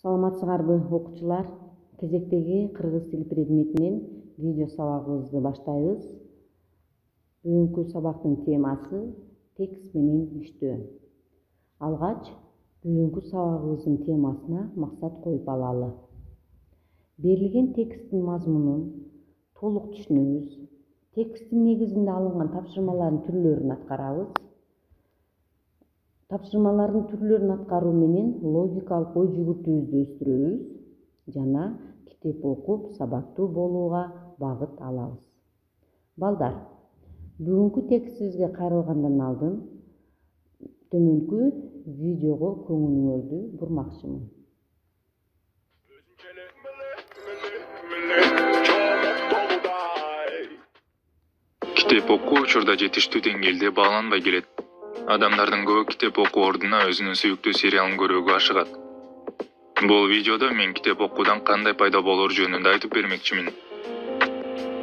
Саламатсыздарбы окуучулар? Кезектеги кыргыз тили предметинен видео сабагыбызды баштайбыз. Бүгүнкү сабактын темасы текст менен иштөө. Алгач бүгүнкү сабагыбыздын темасына максат коюп алалы. Берилген тексттин мазмунун толук түшүнөбүз. Тексттин негизинде алынган тапшырмалардын түрлөрүн аткарабыз. Тапшырмалардын түрлөрүн аткаруу менен логикалык ой жүгүртүүбүздү өстүрөбүз жана китеп окуп сабактуу болууга багыт алабыз. Балдар, бүгүнкү текстибизге кайрылгандан алдын төмөнкү видеого көңүлүңөрдү бурмакчымын. Китеп окуу учурда жетиштүү деңгээлде бааланбай келет. Адамдардын көбү китеп окуу ордуна өзүнүн сүйүктүү сериалын көрүүгө ашыгат. Бул видеодо мен китеп окуудан кандай пайда болоор жөнүндө айтып бермекчимин.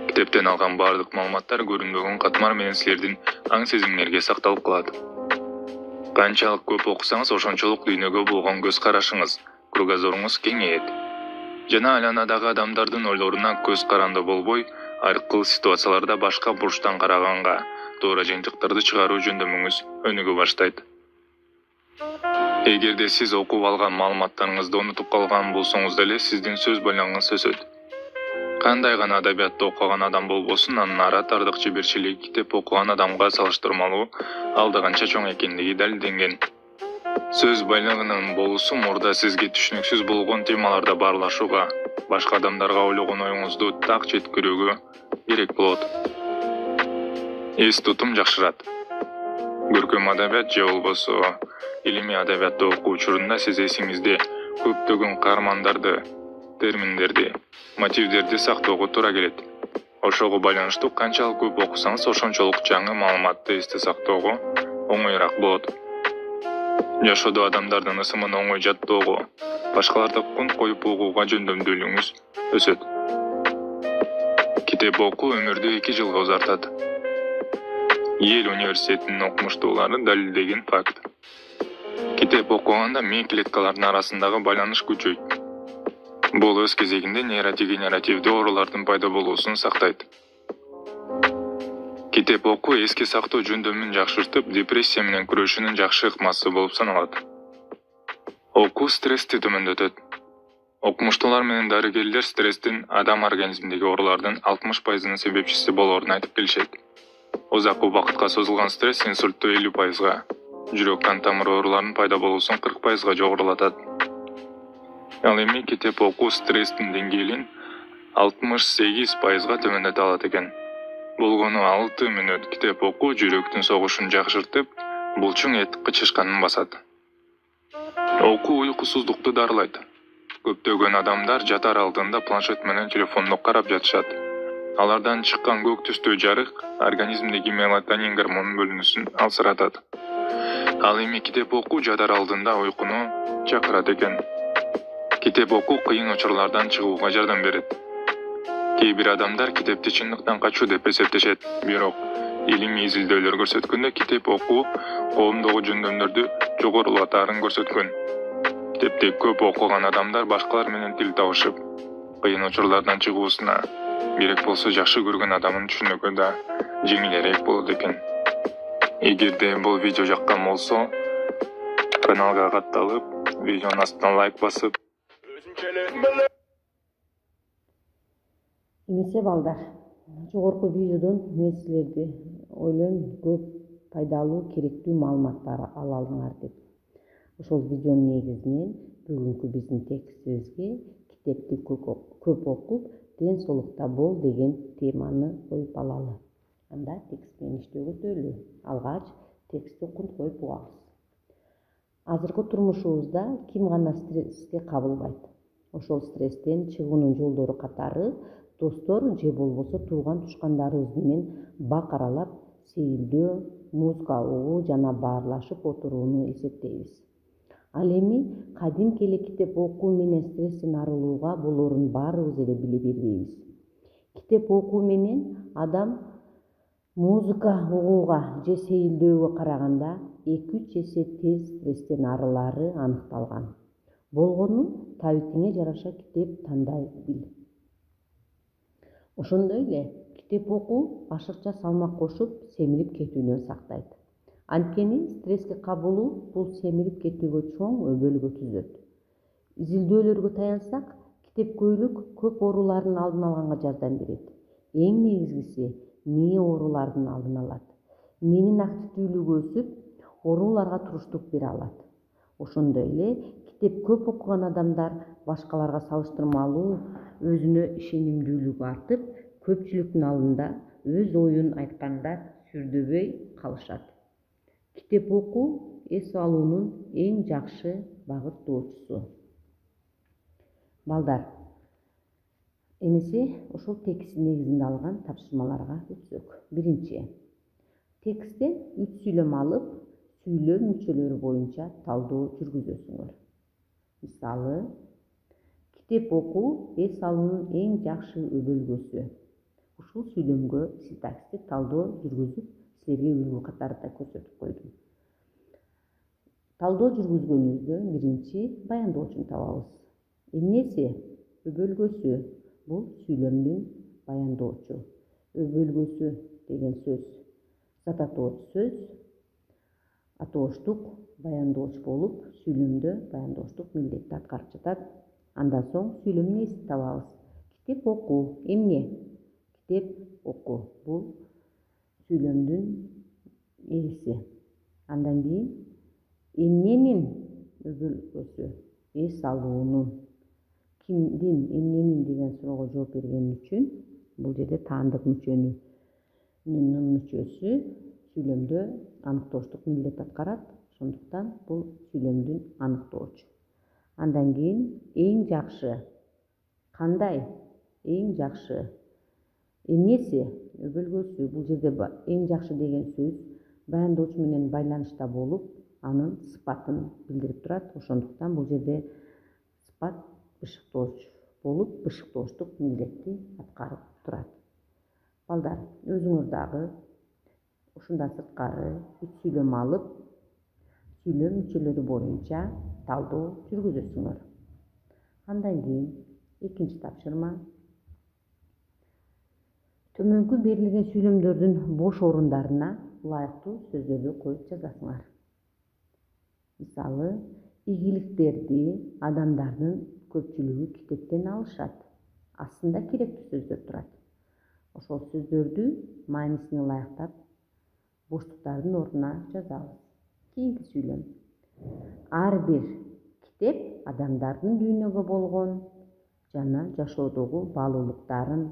Китептен алган баардык маалыматтар көрүнбөгөн катмар менен силердин аң сезимиңерге сакталып калат. Канчалык көп окусаңыз, ошончолук дүйнөгө болгон көз карашыңыз, кругозоруңуз кеңейет. Жана айланадагы адамдардын ойлоруна көз каранды болбой, ар кыл ситуацияларда башка бурчтан караганга туура жыйынтыктарды чыгаруу жөндөмүңүз өнүгө баштайт. Эгерде сиз окуп алган маалыматтарыңызды унутуп калган болсоңуз деле, сиздин сөз байланыңыз өсөт. Кандай гана адабиятты окуган адам болбосун, анын ара тардык жиберчилиги китеп окуган адамга салыштырмалуу алда канча чоң экендиги далилденген. Сөз байлыгынын болуусу мурда сизге түшүнүксүз болгон темаларда баарлашууга, башка адамдарга ойлогон оюңузду так жеткирүүгө керек болот. Эс тутум жакшырат. Көркөм адабият же болбосо илимий адабиятты окуу учурунда сиз эсиңизде көптөгөн каармандарды, терминдерди, мотивдерди сактоого туура келет. Ошого байланыштуу канчалык көп окусаңыз, ошончолук жаңы маалыматты эсте сактоого оңоюраак болот. Жашоодо адамдардын ысымын оңой жаттоого, башкаларды кунт коюп угууга жөндөмдүүлүгүңүз өсөт. Китеп окуу өмүрдү 2 жылга узартат. Йел университетинин окумуштуулары далилдеген факт. Китеп окуганда ми клеткалардын арасындагы байланыш күчөйт. Бул өз кезегинде нейродегенеративдүү оорулардын пайда болуусун сактайт. Китеп окуу эске сактоо жөндөмүн жакшыртып, депрессия менен күрөшүүнүн жакшы ыкмасы болуп саналат. Окуу стрессти төмөндөтөт. Окумуштуулар менен дарыгерлер стресстин адам организминдеги оорулардын 60%-нын себепчиси болоорун айтып келишет. Узак убакытка созулган стресс инсультту 50%, жүрөк кан тамыр ооруларынын пайда болуусун 40%-га жогорулатат. Ал эми китеп окуу стресстин деңгээлин 68%-га төмөндөтө алат экен. Болгону 6 мүнөт китеп окуу жүрөктүн согушун жакшыртып, булчуң эт кычышканын басат. Окуу уйкусуздукту дарылайт. Көптөгөн адамдар жатар алдында планшет менен телефонду карап жатышат. Алардан чыккан көк түстүү жарык организмдеги мелатонин гормонунун бөлүнүүсүн алсыратат. Ал эми китеп окуу жатар алдында уйкуну чакырат экен. Китеп окуу кыйын учурлардан чыгууга жардам берет. Кээ бир адамдар китепти чындыктан качуу деп эсептешет, бирок илимий изилдөөлөр көрсөткөндө китеп окуу коомдогу жөндөмдөрдү жогорулатаарын көрсөткөн. Китепти көп окуган адамдар башкалар менен тил табышып, кыйын учурлардан чыгуусуна, керек болсо жакшы көргөн адамын түшүнүүгө да жеңилирээк болот экен. Эгерде бул видео жаккан болсо, каналга катталып, видеонун астына лайк басып, Эмесе балдар, жогорку видеодон мен силерди ойлойм көп пайдалуу, керектүү маалыматтар ала алдыңар деп. Ошол видеонун негизинен бүгүнкү биздин текстибизге китепти көп окуп, ден соолукта бол деген теманы коюп алалы. Анда текст менен иштөөгө өтөлү. Алгач текстти кунт коюп угабыз. Азыркы турмушубузда ким гана стрессти кабылбайт. Ошол стресстен чыгуунун жолдору катары достор же болбосо тууган тушкандарыбыз менен бак аралап, сейилдөө, музыка угуу жана баарлашып отурууну эсептейбиз. Ал эми кадимки эле китеп окуу менен стресстен арылууга болоорун баарыбыз эле биле бербейбиз. Китеп окуу менен адам музыка угууга же сейилдөөгө караганда 2-3 эсе тез стресстен арылаары аныкталган. болгону табитиңе жараша китеп тандай бил. Ошондой эле китеп окуу башкача салмак кошуп семирип кетүүнөн сактайт. Анткени стресске кабылуу бул семирип кетүүгө чоң өбөлгө түзөт. Изилдөөлөргө таянсак, китеп көп оорулардын алдын алганга жардам берет. Эң негизгиси мээ ооруларынын алдын алат. Мээнин активдүүлүгү өсүп, ооруларга туруштук бере алат. Ошондой эле китеп көп окуган адамдар башкаларга салыштырмалуу өзүнө ишенимдүүлүгү артып, көпчүлүктүн алдында өз оюн айтканда сүрдөбөй калышат. Китеп окуу эс алуунун эң жакшы багыттоочусу. Балдар, эмесе ошол тексттин негизинде алган тапшырмаларга өтсөк. Биринчи, тексттен 3 сүйлөм алып, сүйлөм мүчөлөрү боюнча талдоо жүргүзөсүңөр. Мисалы, китеп окуу эс алуунун эң жакшы өбөлгөсү. Ушул сүйлөмгө синтаксистик талдоо жүргүзүп, силерге үлгү катарында көрсөтүп койдум. Талдоо жүргүзгөнүбүздө биринчи баяндоочун табабыз. Эмнеси? Өбөлгөсү. Бул сүйлөмдүн баяндоочу. Өбөлгөсү деген сөз зататооч сөз, атооштук баяндооч болуп, сүйлөмдө баяндооштук милдетти аткарып жатат. Андан соң сүйлөмдүн ээсин табабыз. Китеп окуу. Эмне? Китеп окуу. Бул сүйлөмдүн ээси. Андан кийин эмненин өбөлгөсү? Эс алуунун. Кимдин, эмненин деген суроого жооп берген үчүн бул жерде таандык мүчөнүн мүчөсү сүйлөмдө аныктооштук милдет аткарат. Ошондуктан бул сүйлөмдүн аныктоочу. Андан кийин эң жакшы. Кандай? Эң жакшы. Эмнеси? Өбөлгөсү. Бул жерде эң жакшы деген сөз баяндоочу менен байланышта болуп, анын сыпатын билдирип турат. Ошондуктан бул жерде сыпат бышыктооч болуп, бышыктооштук милдетти аткарып турат. Балдар, өзүңөр дагы ушундан сырткары 3 сүйлөм алып, сүйлөм мүчөлөрү боюнча талдоо жүргүзөсүңөр. Андан кийин экинчи тапшырма. Төмөнкү берилген сүйлөмдөрдүн бош орундарына ылайыктуу сөздөрдү коюп жазасыңар. Мисалы, ийгиликтерди адамдардын көпчүлүгү китептен алышат. Астында керектүү сөздөр турат. Ошол сөздөрдү маанисине ылайыктап, боштуктардын ордуна жазабыз. Кийинки сүйлөм. Ар бир китеп адамдардын дүйнөгө болгон жана жашоодогу баалуулуктарын.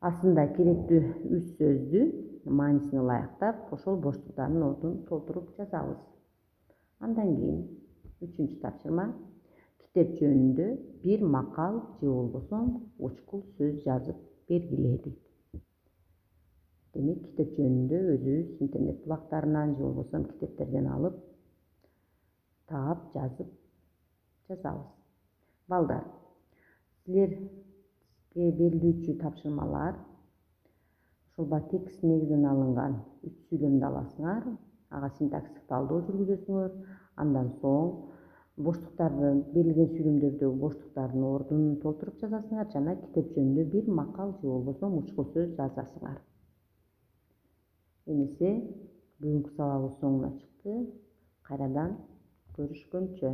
Астында керектүү 3 сөздү маанисине ылайыктап, ошол боштуктардын ордун толтуруп жазабыз. Андан кийин 3-үнчү тапшырма. Китеп жөнүндө бир макал же болбосо учкул сөз жазып бергиле дейт. Демек, китеп жөнүндө өзүбүз интернет булактарынан же болбосо китептерден алып, таап, жазып жазабыз. Балдар, силерге берилүүчү тапшырмалар ушул текст негизинен алынган 3 сүйлөмдү аласыңар, ага синтаксистик талдоо жүргүзөсүңөр. Андан соң боштуктардын, берилген сүйлөмдөрдөгү боштуктардын ордун толтуруп жазасыңар жана китеп жөнүндө бир макал же болбосо учкул сөз жазасыңар. Эмесе бүгүнкү сабагыбыз соңуна чыкты. Кайрадан көрүшкөнчө.